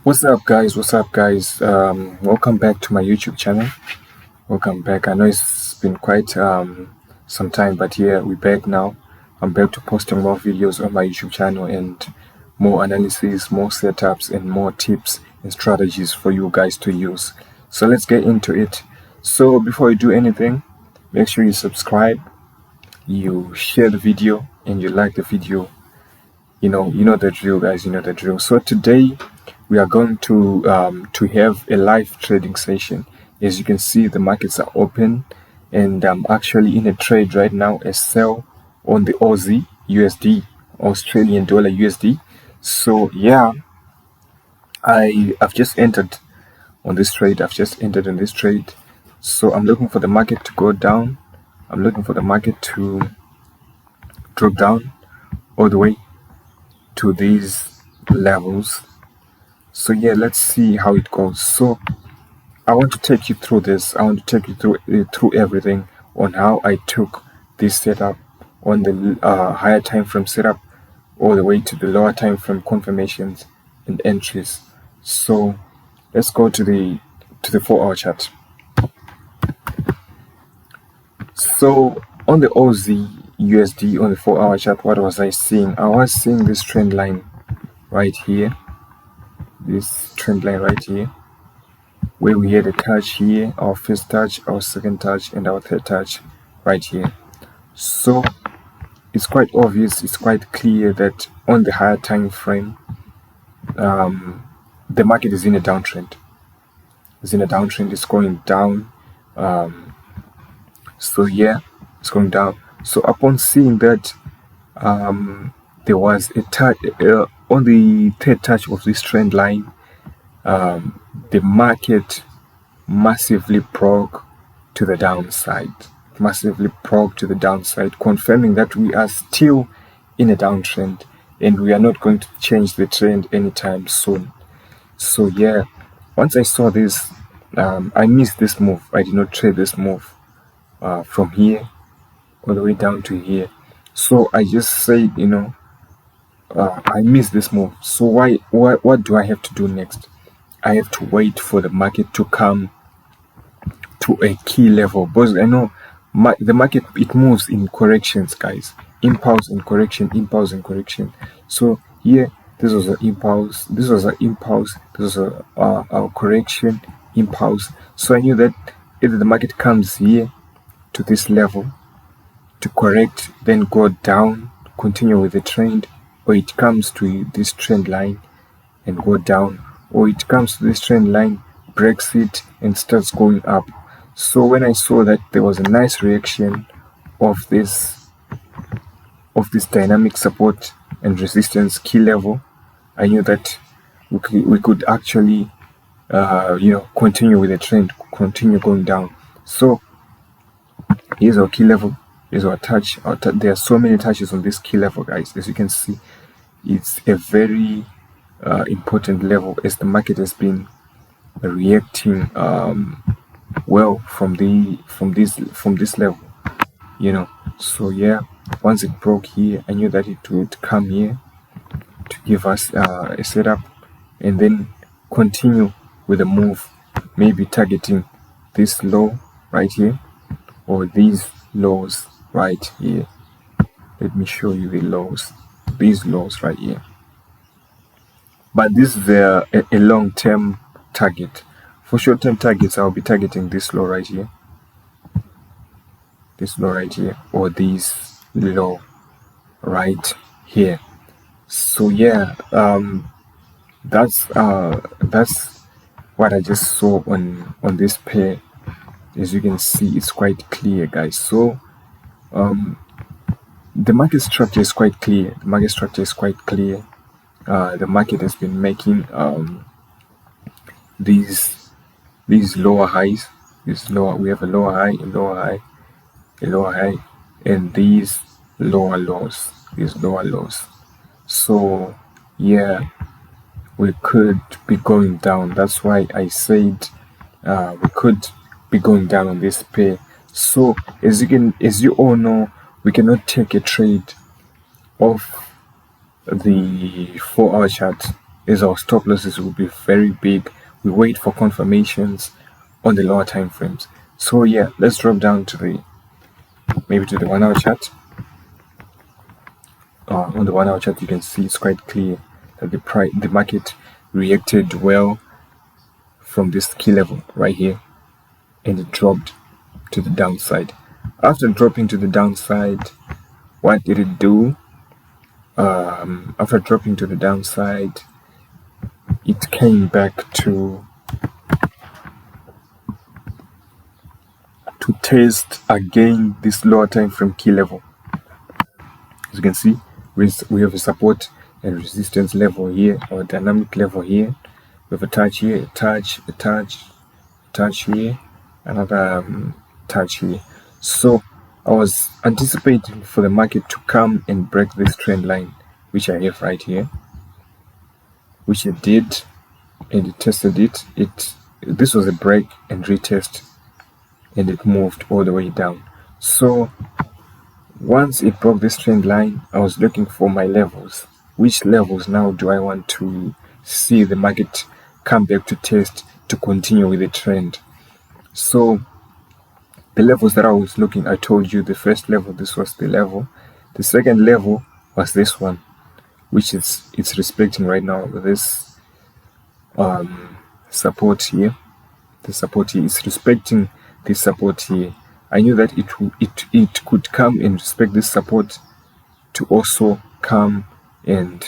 What's up guys, welcome back to my YouTube channel. Welcome back. I know it's been quite some time, but yeah, we're back now. I'm back to posting more videos on my YouTube channel and more analysis, more setups, and more tips and strategies for you guys to use. So let's get into it. So before you do anything, make sure you subscribe, you share the video, and you like the video. You know the drill, guys. You know the drill. So today we are going to have a live trading session. As you can see, the markets are open, and I'm actually in a trade right now, a sell on the Aussie USD, Australian dollar USD. So yeah, I've just entered on this trade. So I'm looking for the market to go down. I'm looking for the market to drop down all the way to these levels. So yeah, let's see how it goes. So I want to take you through this. I want to take you through everything on how I took this setup on the higher time frame setup all the way to the lower time frame confirmations and entries. So let's go to the 4-hour chart. So on the Aussie USD on the 4-hour chart, what was I seeing? I was seeing this trend line right here. This trend line right here, where we had a touch here, our first touch, our second touch, and our third touch right here. So it's quite obvious, it's quite clear that on the higher time frame, the market is in a downtrend. It's going down. So yeah, it's going down. So upon seeing that, there was a touch on the third touch of this trend line. The market massively broke to the downside, confirming that we are still in a downtrend and we are not going to change the trend anytime soon. So yeah, once I saw this, I missed this move. I did not trade this move from here all the way down to here. So I just said, I missed this move. So what do I have to do next? I have to wait for the market to come to a key level, because I know the market, it moves in corrections, guys. Impulse and correction. So here, this was an impulse, this was a correction, impulse. So I knew that either the market comes here to this level to correct, then go down, continue with the trend, or it comes to this trend line and go down, or it comes to this trend line, breaks it, and starts going up. So when I saw that there was a nice reaction of this dynamic support and resistance key level, I knew that we could actually continue with the trend, continue going down. So here's our key level, here's our touch. There are so many touches on this key level, guys. As you can see, it's a very important level, as the market has been reacting well from this level, So yeah, once it broke here, I knew that it would come here to give us a setup and then continue with a move, maybe targeting this low right here or these lows right here. Let me show you the lows, these lows right here. But this is a long-term target. For short-term targets, I'll be targeting this low right here, or this low right here. So yeah, that's what I just saw on this pair. As you can see, it's quite clear, guys. So the market structure is quite clear. The market has been making these lower highs. We have a lower high, a lower high, and these lower lows. So yeah, we could be going down. That's why I said we could be going down on this pair. So as you all know, we cannot take a trade off the 4-hour chart is our stop losses will be very big. We wait for confirmations on the lower time frames. So yeah, let's drop down to the maybe to the 1 hour chart. On the 1 hour chart, you can see it's quite clear that the market reacted well from this key level right here, and it dropped to the downside. After dropping to the downside, what did it do? After dropping to the downside, it came back to test again this lower time frame key level. As you can see, we have a support and resistance level here, or dynamic level here. We have a touch here, a touch here, another touch here. So I was anticipating for the market to come and break this trend line, which I have right here, which it did, and it tested it. This was a break and retest, and it moved all the way down. So once it broke this trend line, I was looking for my levels. Which levels now do I want to see the market come back to test to continue with the trend? So the levels that I was looking, I told you the first level, this was the level. The second level was this one, which it's respecting right now with this support here. The support here is respecting this support here. I knew that it could come and respect this support to also come and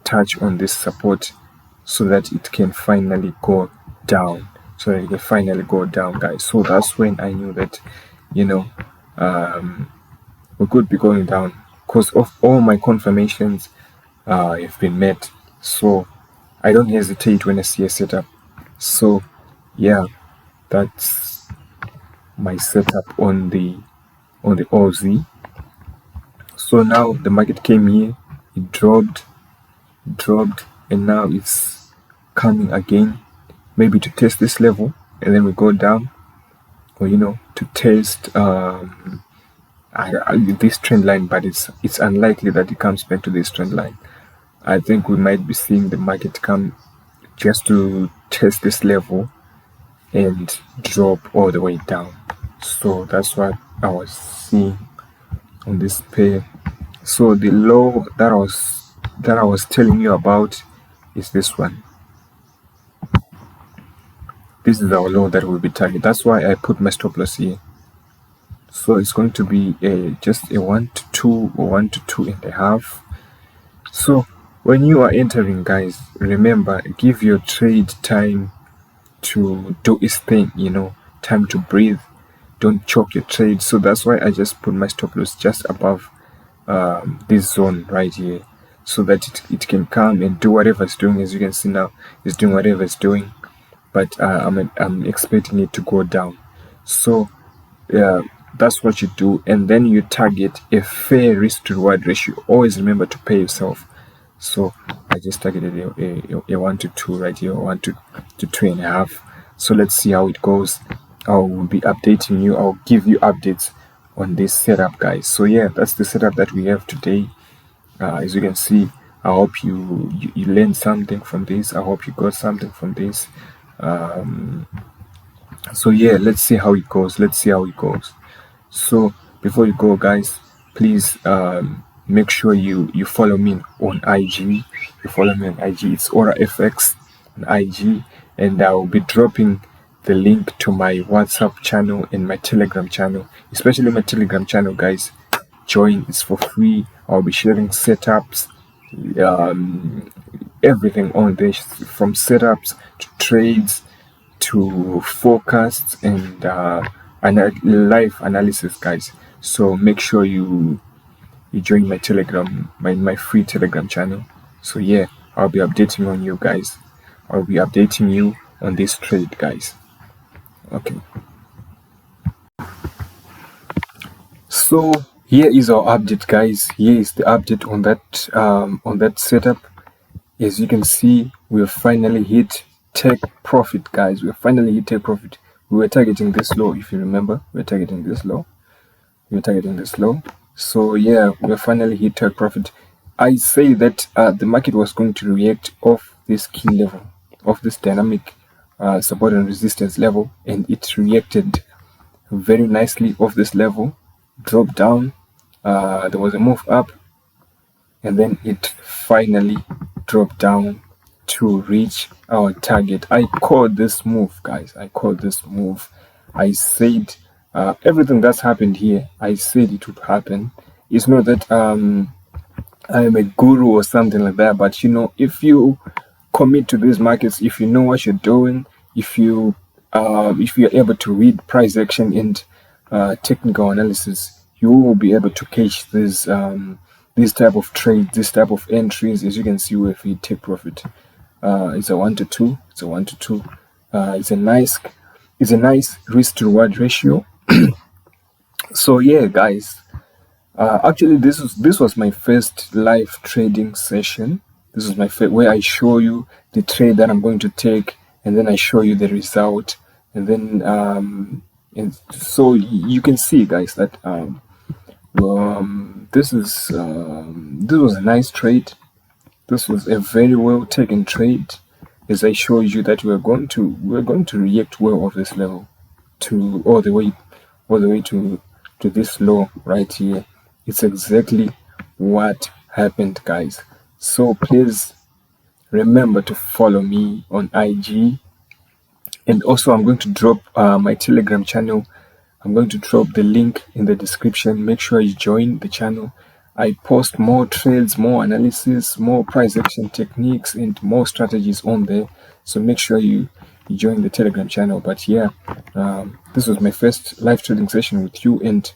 touch on this support, so that it can finally go down. Guys. So that's when I knew that, we could be going down, because of all my confirmations have been met. So I don't hesitate when I see a setup. So yeah, that's my setup on the AUDUSD. So now the market came here, it dropped, and now it's coming again, maybe to test this level, and then we go down, or to test this trend line. But it's unlikely that it comes back to this trend line. I think we might be seeing the market come just to test this level and drop all the way down. So that's what I was seeing on this pair. So the low that I was telling you about is this one. This is our low that will be target. That's why I put my stop loss here. So it's going to be just a 1 to 2 or 1 to 2.5. So when you are entering, guys, remember, give your trade time to do its thing, time to breathe. Don't choke your trade. So that's why I just put my stop loss just above this zone right here, so that it can come and do whatever it's doing. As you can see now, it's doing whatever it's doing, but I'm expecting it to go down. So that's what you do, and then you target a fair risk to reward ratio. Always remember to pay yourself. So I just targeted a 1 to 2 right here, 1 to 2.5. So let's see how it goes. I will be updating you. I'll give you updates on this setup, guys. So yeah, that's the setup that we have today. As you can see, I hope you learned something from this. I hope you got something from this. So yeah, let's see how it goes. So before you go, guys, please make sure you follow me on IG. It's AuraFX on IG, and I will be dropping the link to my WhatsApp channel and my Telegram channel, especially my Telegram channel, guys. Join, it's for free. I'll be sharing setups, everything on this, from setups to trades to forecasts and live analysis, guys. So make sure you join my Telegram, my free Telegram channel. So yeah, I'll be updating on you guys. I'll be updating you on this trade, guys. Okay. So here is our update, guys. Here is the update on that setup. As you can see, we have finally hit take profit, guys. We have finally hit take profit. We were targeting this low, if you remember. We were targeting this low. So yeah, we have finally hit take profit. I say that the market was going to react off this key level, of this dynamic support and resistance level, and it reacted very nicely off this level, dropped down, there was a move up, and then it finally dropped down to reach our target. I called this move, guys. I called this move. I said everything that's happened here, I said it would happen. It's not that I'm a guru or something like that, but if you commit to these markets, if you know what you're doing, if you're able to read price action and technical analysis, you will be able to catch this type of trade, this type of entries. As you can see, if we take profit, it's a 1 to 2. It's a 1 to 2. It's a nice risk to reward ratio. So yeah, guys. Actually, this was my first live trading session. This is my where I show you the trade that I'm going to take, and then I show you the result, and then and so you can see, guys, that this was a nice trade. This was a very well taken trade, as I showed you that we're going to react well off this level to all the way to this low right here. It's exactly what happened, guys. So please remember to follow me on IG, and also I'm going to drop my Telegram channel. I'm going to drop the link in the description. Make sure you join the channel. I post more trades, more analysis, more price action techniques, and more strategies on there. So make sure you join the Telegram channel. But yeah, this was my first live trading session with you, and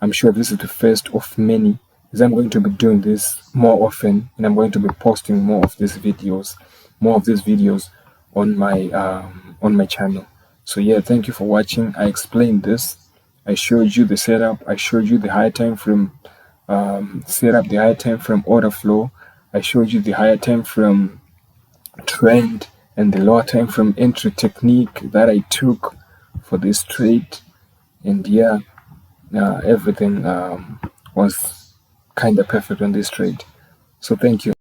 I'm sure this is the first of many, as I'm going to be doing this more often, and I'm going to be posting more of these videos on my channel. So yeah, thank you for watching. I explained this. I showed you the setup. I showed you the higher time frame setup, the higher time frame order flow. I showed you the higher time frame trend and the lower time frame entry technique that I took for this trade. And yeah, everything was kind of perfect on this trade. So thank you.